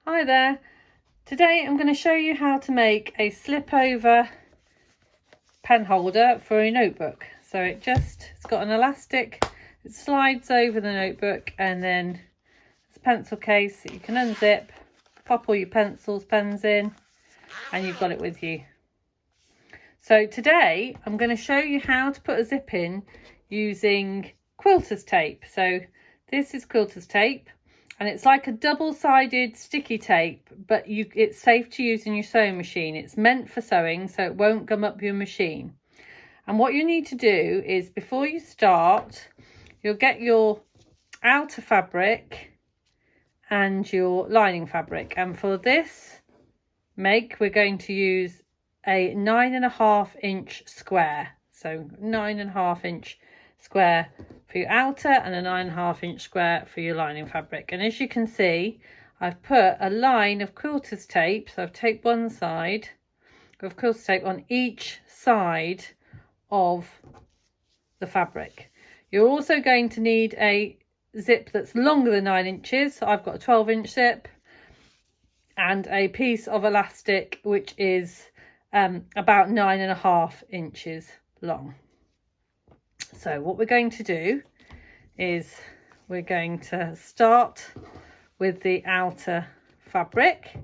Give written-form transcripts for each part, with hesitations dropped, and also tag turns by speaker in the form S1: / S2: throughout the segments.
S1: Hi there. Today I'm going to show you how to make a slip over pen holder for a notebook. So it's got an elastic, it slides over the notebook, and then it's a pencil case that you can unzip, pop all your pencils, pens in, and you've got it with you. So today I'm going to show you how to put a zip in using quilters tape. So this is quilters tape. And it's like a double-sided sticky tape, but it's safe to use in your sewing machine. It's meant for sewing, so it won't gum up your machine. And what you need to do is, before you start, you'll get your outer fabric and your lining fabric. And for this make, we're going to use a 9.5 inch square. So 9.5 inch square for your outer and a 9.5 inch square for your lining fabric. And as you can see, I've put a line of quilters tape, so I've taped one side of quilters tape on each side of the fabric. You're also going to need a zip that's longer than 9 inches. So I've got a 12-inch zip and a piece of elastic which is about 9.5 inches long. So what we're going to do is we're going to start with the outer fabric,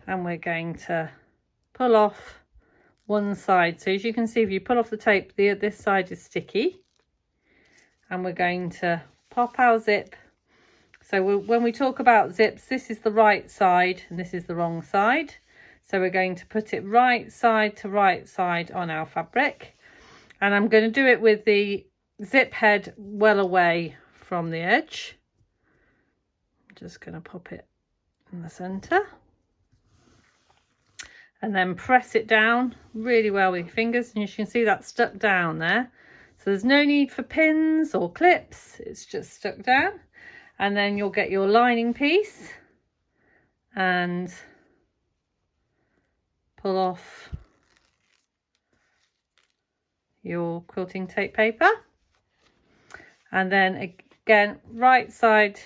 S1: and we're going to pull off one side. So as you can see, if you pull off the tape, this side is sticky, and we're going to pop our zip. So when we talk about zips, this is the right side and this is the wrong side. So we're going to put it right side to right side on our fabric. And I'm going to do it with the zip head well away from the edge. I'm just going to pop it in the centre. And then press it down really well with your fingers. And you can see that's stuck down there. So there's no need for pins or clips. It's just stuck down. And then you'll get your lining piece and pull off your quilting tape paper, and then again right side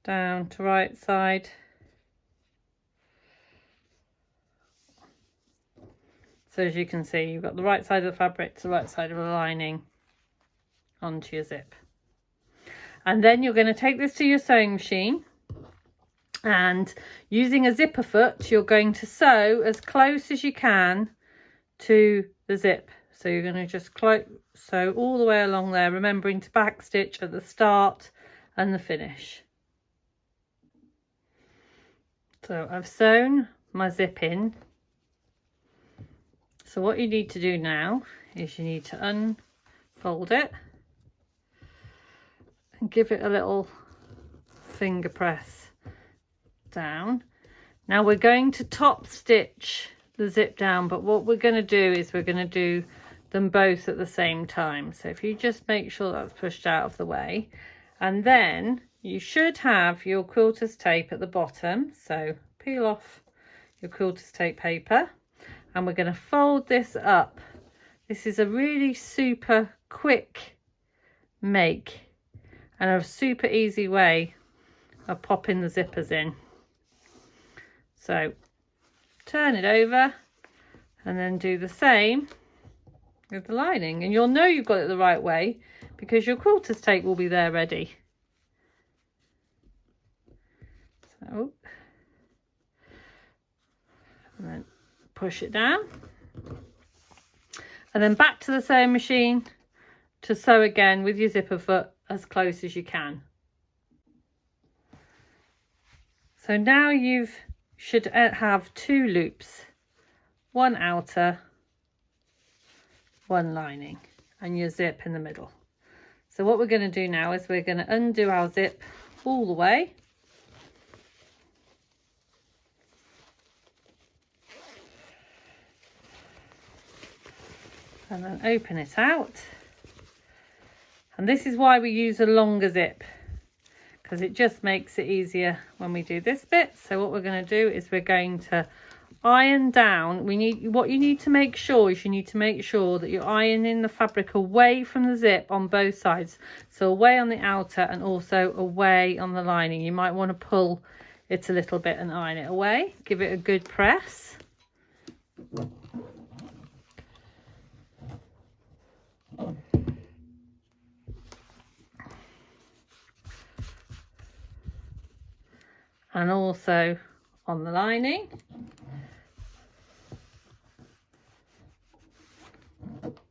S1: down to right side. So as you can see, you've got the right side of the fabric to the right side of the lining onto your zip. And then you're going to take this to your sewing machine, and using a zipper foot, you're going to sew as close as you can to the zip. So you're going to just sew all the way along there, remembering to back stitch at the start and the finish. So I've sewn my zip in. So what you need to do now is you need to unfold it and give it a little finger press down. Now we're going to top stitch the zip down, but what we're going to do is we're going to do them both at the same time. So if you just make sure that's pushed out of the way, and then you should have your quilters tape at the bottom. So peel off your quilters tape paper, and we're going to fold this up. This is a really super quick make and a super easy way of popping the zippers in. So turn it over and then do the same with the lining, and you'll know you've got it the right way because your quilters tape will be there ready. So, and then push it down, and then back to the sewing machine to sew again with your zipper foot as close as you can. So now you should have 2 loops, one outer, one lining, and your zip in the middle. So what we're going to do now is we're going to undo our zip all the way, and then open it out. And this is why we use a longer zip, because it just makes it easier when we do this bit. So what we're going to do is we're going to iron down. What you need to make sure is you need to make sure that you're ironing the fabric away from the zip on both sides. So away on the outer and also away on the lining. You might want to pull it a little bit and iron it away. Give it a good press. And also on the lining.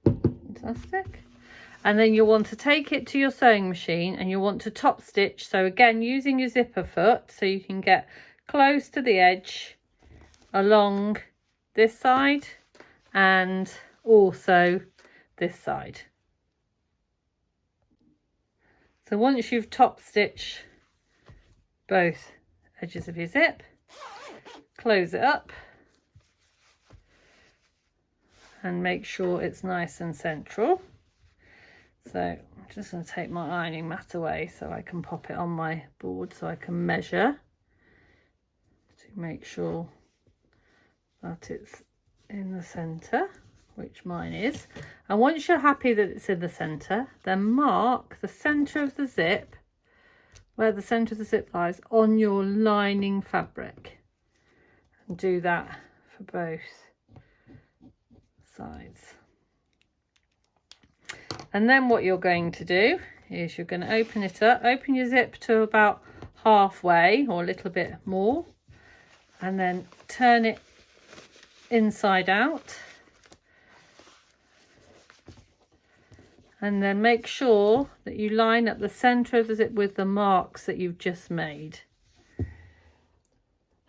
S1: Fantastic. And then you'll want to take it to your sewing machine and you'll want to top stitch. So again, using your zipper foot so you can get close to the edge along this side and also this side. So once you've top stitched both edges of your zip, close it up and make sure it's nice and central. So I'm just going to take my ironing mat away so I can pop it on my board so I can measure to make sure that it's in the centre, which mine is. And once you're happy that it's in the centre, then mark the centre of the zip, where the centre of the zip lies, on your lining fabric, and do that for both sides. And then what you're going to do is you're going to open it up, open your zip to about halfway or a little bit more, and then turn it inside out. And then make sure that you line up the centre of the zip with the marks that you've just made.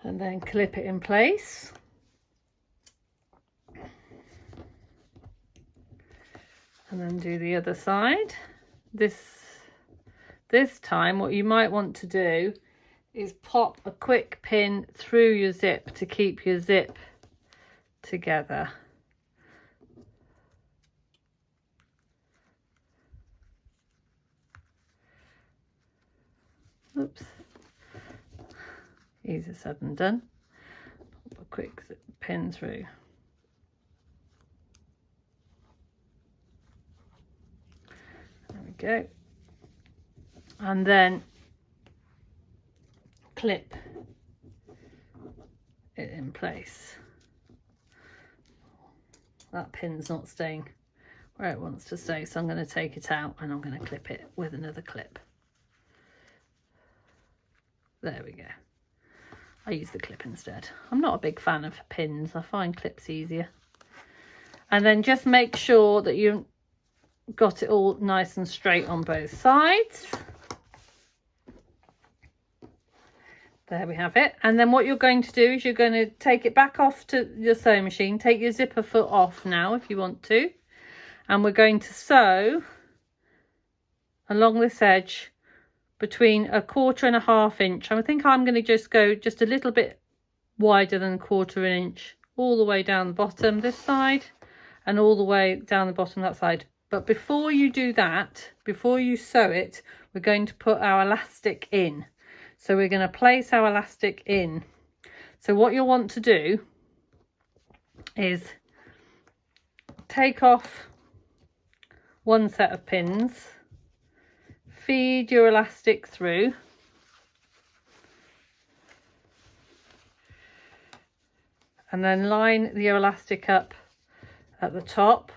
S1: And then clip it in place. And then do the other side. This time what you might want to do is pop a quick pin through your zip to keep your zip together. Oops, easier said than done. Pop a quick zip pin through. There we go. And then clip it in place. That pin's not staying where it wants to stay, so I'm going to take it out and I'm going to clip it with another clip. There we go. I use the clip instead. I'm not a big fan of pins. I find clips easier. And then just make sure that you got it all nice and straight on both sides. There we have it. And then what you're going to do is you're going to take it back off to your sewing machine. Take your zipper foot off now if you want to. And we're going to sew along this edge between 1/4 and 1/2 inch. I think I'm going to just go just a little bit wider than 1/4 inch all the way down the bottom this side and all the way down the bottom that side. But before you do that, before you sew it, we're going to put our elastic in. So we're going to place our elastic in. So what you'll want to do is take off one set of pins, feed your elastic through, and then line your elastic up at the top.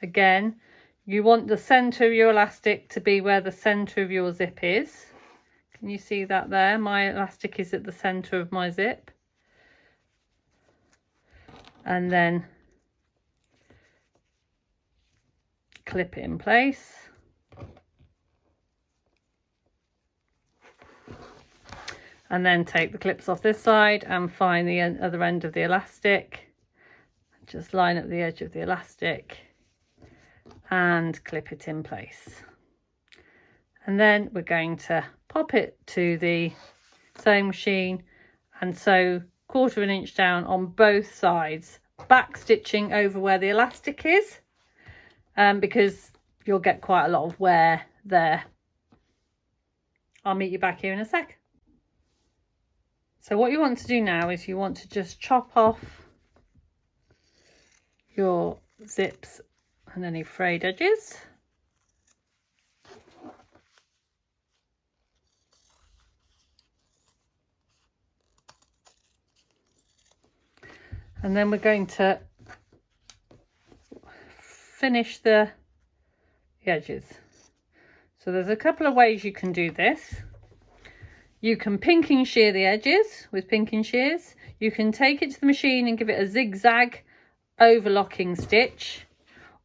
S1: Again, you want the centre of your elastic to be where the centre of your zip is. Can you see that there? My elastic is at the centre of my zip. And then clip it in place. And then take the clips off this side and find the other end of the elastic. Just line up the edge of the elastic and clip it in place. And then we're going to pop it to the sewing machine and sew 1/4 inch down on both sides, back stitching over where the elastic is, because you'll get quite a lot of wear there. I'll meet you back here in a sec. So what you want to do now is you want to just chop off your zips and any frayed edges. And then we're going to finish the edges. So there's a couple of ways you can do this. You can pinking shear the edges with pinking shears. You can take it to the machine and give it a zigzag overlocking stitch,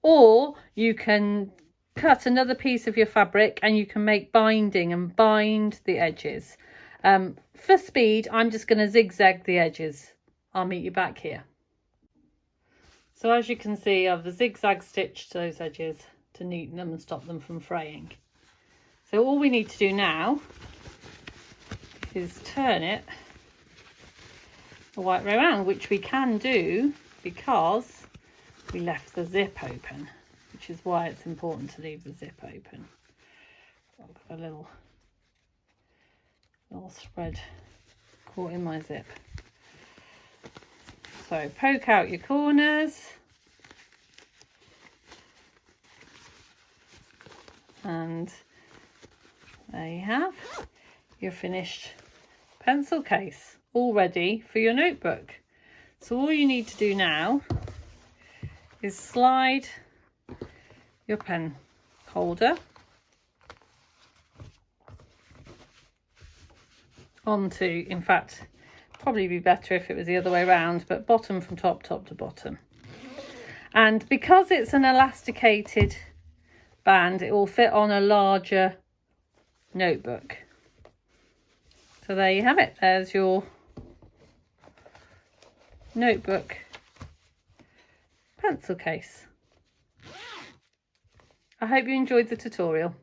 S1: or you can cut another piece of your fabric and you can make binding and bind the edges. For speed, I'm just going to zigzag the edges. I'll meet you back here. So as you can see, I've zigzag stitched those edges to neaten them and stop them from fraying. So all we need to do now is turn it the right way around, which we can do because we left the zip open, which is why it's important to leave the zip open. I've got a little spread caught in my zip. So poke out your corners and there you have your finished pencil case, all ready for your notebook. So all you need to do now is slide your pen holder onto, in fact, probably be better if it was the other way around, but bottom from top to bottom. And because it's an elasticated band, it will fit on a larger notebook. So there you have it. There's your notebook pencil case. I hope you enjoyed the tutorial.